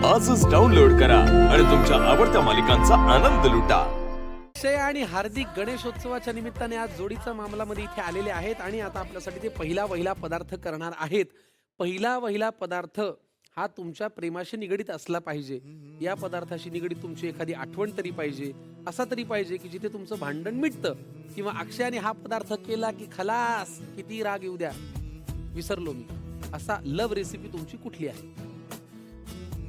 आजच डाउनलोड करा आणि तुमच्या आवडत्या मालिकांचा आनंद लुटा. अक्षय आणि हार्दिक गणेशोत्सवाच्या निमित्ताने आज जोडीचा मामलामध्ये इथे आलेले आहेत आणि आता आपल्यासाठी ते पहिला पदार्थ करणार आहेत. पहिला पदार्थ हा तुमच्या प्रेमाशी निगडीत असला पाहिजे. या पदार्थाशी निगडीत तुमची एखादी आठवण तरी पाहिजे. असा तरी पाहिजे की जिथे तुमचं भांडण मिटतं. किंवा अक्षयाने हा पदार्थ केला की खलास, किती राग येऊ द्या, विसरलो मी. असा लव्ह रेसिपी तुमची कुठली आहे?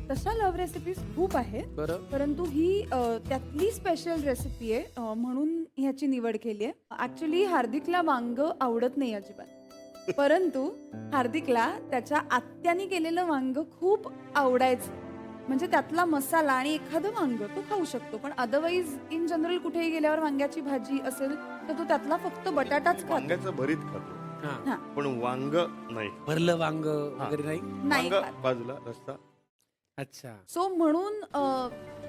तशा लव्ह रेसिपीज खूप आहेत, बरं, परंतु ही त्यातली स्पेशल रेसिपी आहे, म्हणून ह्याची निवड केली आहे. ऍक्च्युली हार्दिकला वांग आवडत नाही अजिबात, परंतु हार्दिकला त्याच्या आत्याने केलेलं वांग खूप आवडायचं. म्हणजे त्यातला मसाला आणि एखादं वांग तो खाऊ शकतो, पण अदरवाईज इन जनरल कुठेही गेल्यावर वांग्याची भाजी असेल तर तो त्यातला फक्त बटाटाच खातो. वांग्याचं भरीत खातो हा. पण वांग नाही. भरलं वांग वगैरे नाही. नाही वांग खात. बाजूला रस्ता. अच्छा, सो म्हणून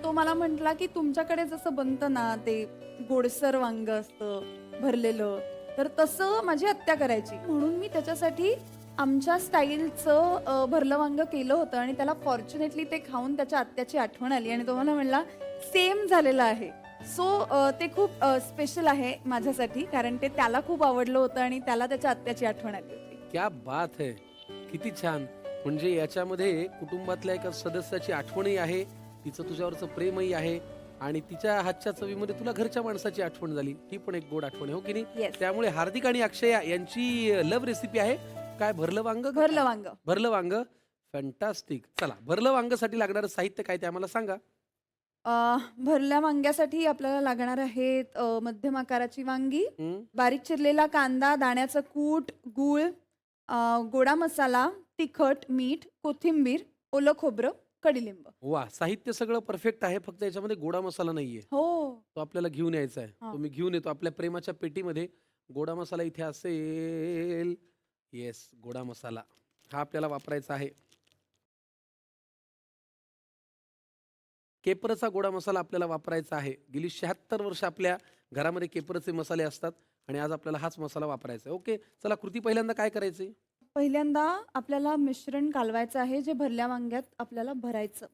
तो मला म्हटला की तुमच्याकडे जसं बनतं ना ते गोडसर वांग असतं भरलेलं, तर तसं माझी आत्या करायची. म्हणून मी त्याच्यासाठी आमच्या स्टाईलचं भरलं वांग केलं होतं आणि त्याला फॉर्च्युनेटली ते खाऊन त्याच्या आत्याची आठवण आली आणि तो मला म्हणला सेम झालेलं आहे. सो ते खूप स्पेशल आहे माझ्यासाठी, कारण ते त्याला खूप आवडलं होतं आणि त्याला त्याच्या आत्याची आठवण आली होती. क्या बात है, किती छान. म्हणजे याच्यामध्ये कुटुंबातल्या एका सदस्याची आठवणही आहे, तिचं तुझ्यावरचं प्रेमही आहे आणि तिच्या हातच्या चवीमध्ये तुला घरच्या माणसाची आठवण झाली. ही पण एक गोड आठवण आहे, हो की नाही? Yes. त्यामुळे हार्दिक आणि अक्षया यांची लव्ह रेसिपी आहे काय? भरलं वांग. भरलं वांग. भरलं वांग, फॅन्टास्टिक. चला, भरलं वांगसाठी लागणारं साहित्य काय ते आम्हाला सांगा. भरल्या वांग्यासाठी आपल्याला लागणार आहेत मध्यम आकाराची वांगी, बारीक चिरलेला कांदा, दाण्याचं कूट, गूळ, गोडा मसाला, तिखट, मीठ, कोथिंबीर, ओलं खोबरं, कडीलिंब. वा, साहित्य सगळं परफेक्ट आहे, फक्त याच्यामध्ये गोडा मसाला नाहीये. हो, तो आपल्याला घेऊन यायचा आहे. हा. तो मी घेऊन येतो. आपल्या प्रेमाच्या पेटीमध्ये गोडा मसाला इथे असेल. येस, गोडा मसाला हा आपल्याला वापरायचा आहे. केपरचा गोडा मसाला आपल्याला वापरायचा आहे. गेली 76 वर्ष आपल्या घरामध्ये केपरचे मसाले असतात आणि आज आपल्याला हाच मसाला वापरायचा आहे. ओके, चला कृती पहिल्यांदा काय करायचंय? पहिल्यांदा आपल्याला मिश्रण कालवायचं आहे जे भरल्या वांग्यात आपल्याला भरायचं.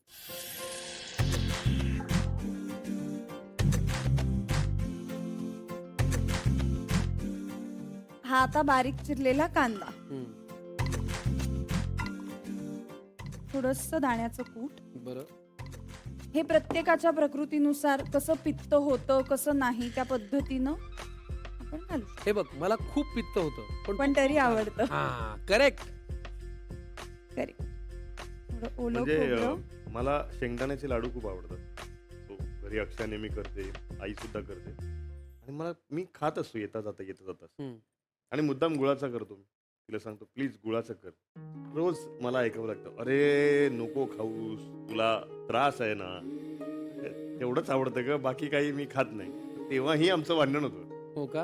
हा आता बारीक चिरलेला कांदा, थोडंसं दाण्याचं कूट. बरं, हे प्रत्येकाच्या प्रकृतीनुसार कसं पित्त होतं कसं नाही त्या पद्धतीनं आपण घालू. हे बघ, मला खूप पित्त होतं पण तरी आवडतं. हा, करेक्ट. थोडं ओलं म्हणजे खोबरं. मला शेंगदाण्याचे लाडू खूप आवडतात. तो घरी अक्षय नेहमी करते, आई सुद्धा करते आणि मी खात असतो येता जाता. आणि मुद्दाम गुळाचा करतो. मी तिला सांगतो प्लीज गुळाचा कर. रोज मला ऐकावं लागतं, अरे नको खाऊस, तुला त्रास आहे ना. तेवढंच आवडतं ग, बाकी काही मी खात नाही. तेव्हाही आमचं भांडण होतं. हो का?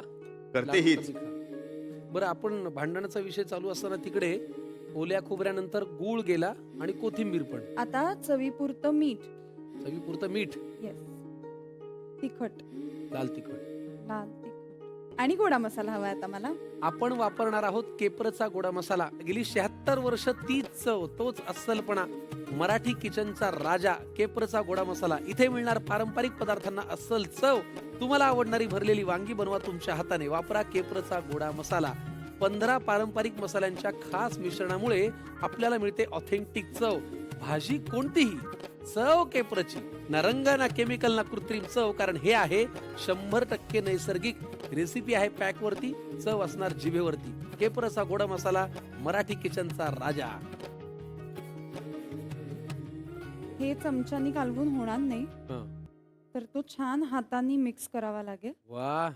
करते हीच. बरं, आपण भांडणाचा विषय चालू असताना तिकडे ओल्या खोबऱ्यानंतर गूळ गेला आणि कोथिंबीर पण. आता चवीपुरतं मीठ. चवीपुरतं मीठ, येस, तिखट, लाल तिखट लाल तिखट आणि गोडा मसाला हवा आता मला. आपण वापरणार आहोत केपरचा गोडा मसाला. गेली 76 वर्ष तीच चव, तोच अस्सलपणा. मराठी किचनचा राजा केपरचा गोडा मसाला. इथे मिळणार पारंपरिक पदार्थांना अस्सल चव. तुम्हाला आवडणारी भरलेली वांगी बनवा तुमच्या हाताने. वापरा केपरचा गोडा मसाला. 15 पारंपरिक मसाल्यांच्या खास मिश्रणामुळे आपल्याला मिळते ऑथेंटिक चव. भाजी कोणतीही, चव केपरची. ना रंग ना केमिकल ना कृत्रिम चव, कारण हे आहे 100% नैसर्गिक. रेसिपी आहे पॅक वरती, चव असणार जिभेवरती. केपरचा गोडा मसाला, मराठी किचनचा राजा. हे चमच्यानी कालवून होणार नाही, हं. तर तो छान हाताने मिक्स करावा लागेल. वा,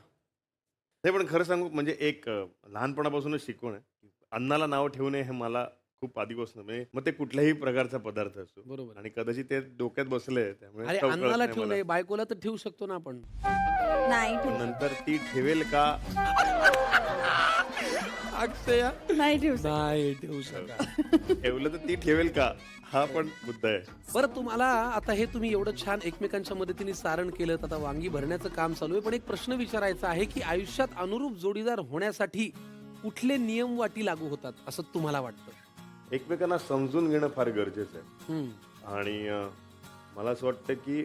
नाही पण खरं सांगू म्हणजे एक लहानपणापासूनच शिकवण आहे. अन्नाला नाव ठेवू नये हे मला खूप आधीपासून, म्हणजे मग ते कुठल्याही प्रकारचा पदार्थ असतो. बरोबर. आणि कदाचित ते डोक्यात बसलंय त्यामुळे अरे चव कळत अन्नाला नाही ठेवू मला. नये, बायकोला तर ठेवू शकतो ना आपण. नाही पण ठेवू नंतर ती ठेवेल का? अक्षया, नाही ठेवू शकत. नाही ठेवू शकत. ठेवलं तर ती ठेवेल का, हा पण मुद्दा आहे. बरं, तुम्हाला आता हे तुम्ही एवढं छान एकमेकांच्या मदतीने सारण केलं, आता वांगी भरण्याचं काम चालू आहे, पण एक प्रश्न विचारायचा आहे की आयुष्यात अनुरूप जोडीदार होण्यासाठी कुठले नियम वाटी लागू होतात असं तुम्हाला वाटतं? एकमेकांना समजून घेणं फार गरजेचं आहे. आणि मला असं वाटतं की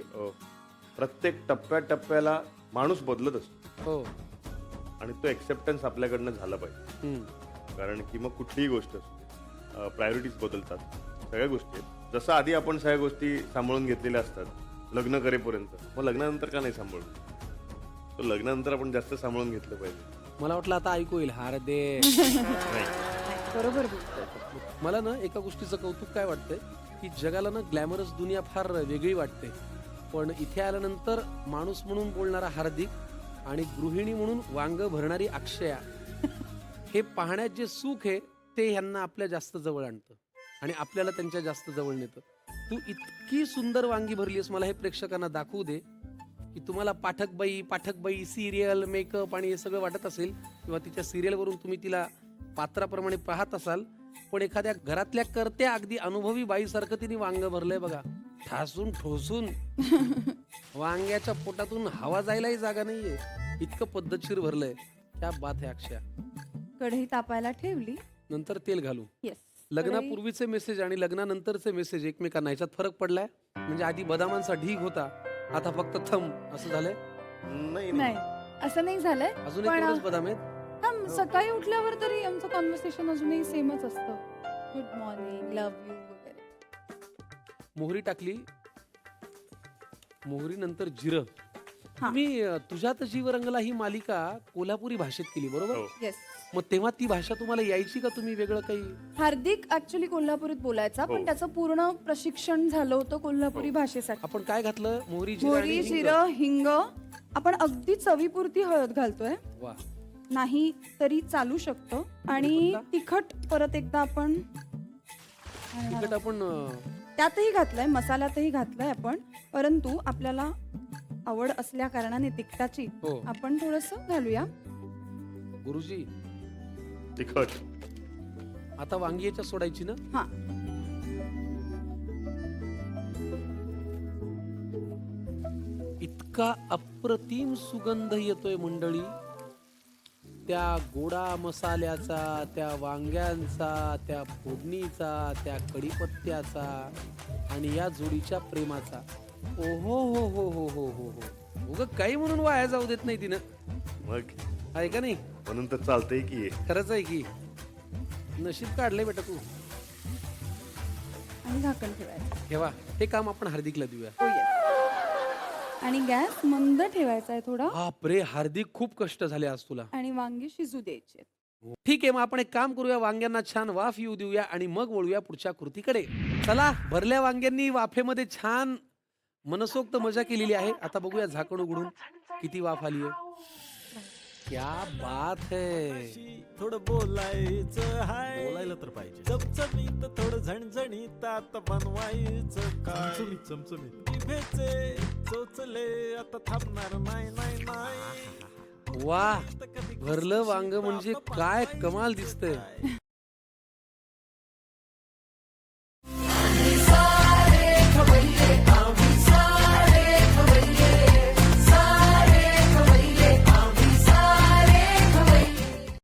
प्रत्येक टप्प्याला माणूस बदलत असतो हो. आणि तो एक्सेप्टन्स आपल्याकडनं झाला पाहिजे. कारण की मग कुठलीही गोष्ट असते, प्रायोरिटीज बदलतात, सगळ्या गोष्टी आहेत. जसं आधी आपण सगळ्या गोष्टी सांभाळून घेतलेल्या असतात लग्न करेपर्यंत, मग लग्नानंतर का नाही सांभाळून? तो लग्नानंतर आपण जास्त सांभाळून घेतलं पाहिजे. मला वाटलं आता ऐकू येईल हार दे. बरोबर बोलतोय. मला ना एका गोष्टीचं कौतुक काय वाटतंय की जगाला ना ग्लॅमरस दुनिया फार वेगळी वाटते, पण इथे आल्यानंतर माणूस म्हणून बोलणारा हार्दिक आणि गृहिणी म्हणून वांग भरणारी अक्षया हे पाहण्यात जे सुख आहे ते ह्यांना आपल्या जास्त जवळ आणतं आणि आपल्याला त्यांच्या जास्त जवळ नेतं. तू इतकी सुंदर वांगी भरलीस, मला हे प्रेक्षकांना दाखवू दे की तुम्हाला पाठकबाई सिरियल मेकअप आणि हे सगळं वाटत असेल किंवा तिच्या सिरियलवरून तुम्ही तिला पात्राप्रमाणे पाहत असाल, पण एखाद्या घरातल्या करत्या अगदी अनुभवी बाईसारखं तिने वांग भरलंय बघा, ठासून ठोसून. वांग्याच्या पोटातून हवा जायलाही जागा नाहीये, इतकं पद्धतशीर भरलंय. क्या बात आहे अक्षया. कढई तापायला ठेवली. नंतर तेल घालू. येस. लग्नापूर्वीचे मेसेज आणि लग्नानंतरचे मेसेज एकमेकांना ह्याच्यात फरक पडलाय? म्हणजे आधी बदामांचा ढीग होता, आता फक्त थम असं झालंय? नाही असं नाही झालंय. अजून पण तेवढंच बदाम आहेत. सकाळी उठल्यावर तरी आमचं कॉन्व्हर्सेशन अजूनही सेमच असतं. गुड मॉर्निंग, लव्ह यू वगैरे. मोहरी टाकली, मोहरी नंतर जिरं. हा. तुम्ही तुझ्यात जीव रंगला ही मालिका कोल्हापुरी भाषेत केली बरोबर? हो. येस. मग तेव्हा ती भाषा तुम्हाला यायची का? तुम्ही वेगळं काही? हार्दिक ऍक्च्युली कोल्हापुरीत बोलायचा, हो. पण त्याचं पूर्ण प्रशिक्षण झालं होतं कोल्हापुरी भाषेसाठी. आपण काय घातलं? मोहरी मोहरी, जिरं, हिंग. आपण अगदी चवीपुरती हळद घालतोय, वा. नाही तरी चालू शकतं. आणि तिखट परत एकदा आपण तिखट आपण त्यातही घातलंय, मसाल्यातही घातलंय आपण, परंतु आपल्याला आवड असल्या कारणाने तिखटाची हो. आपण थोडस घालूया. गुरुजी तिखट. आता वांगी याच्यात सोडायची ना? हा. इतका अप्रतिम सुगंध येतोय मंडळी, त्या गोडा मसाल्याचा, त्या वांग्यांचा, त्या फोडणीचा, त्या कढीपत्त्याचा आणि या जोडीच्या प्रेमाचा. ओहो हो हो हो हो हो हो. उग काही म्हणून वाया जाऊ देत नाही तिनं, मग आहे का नाही? म्हणून तर चालतंय की हे. खरंच आहे की. नशीब काढलंय बेटा तू. आणि झाकण ठेवायचं. ठेवा, हे काम आपण हार्दिकला देऊया. हो, yes. आणि गॅस मंद ठेवायचा आहे थोडा. बापरे, हार्दिक खूप कष्ट झाले आज तुला. आणि वांगी शिजू द्यायचे. ठीक आहे, मग आपण एक काम करूया, वांग्यांना छान वाफ येऊ देऊया आणि मग वळूया पुढच्या कृतीकडे. चला, भरल्या वांग्यांनी वाफेमध्ये छान मनसोक्त मजा केलेली आहे. आता बघूया झाकण उघडून किती वाफ आली आहे. क्या बात है. थोडं बोलायचं हाय, बोलायला तर पाहिजे. चमचमीत थोडं झणझणीत आता बनवायचं काय. चमचमीत जिभेचे चोचले आता थांबणार नाही नाही नाही. वा, भरलं वांग म्हणजे काय कमाल दिसतंय.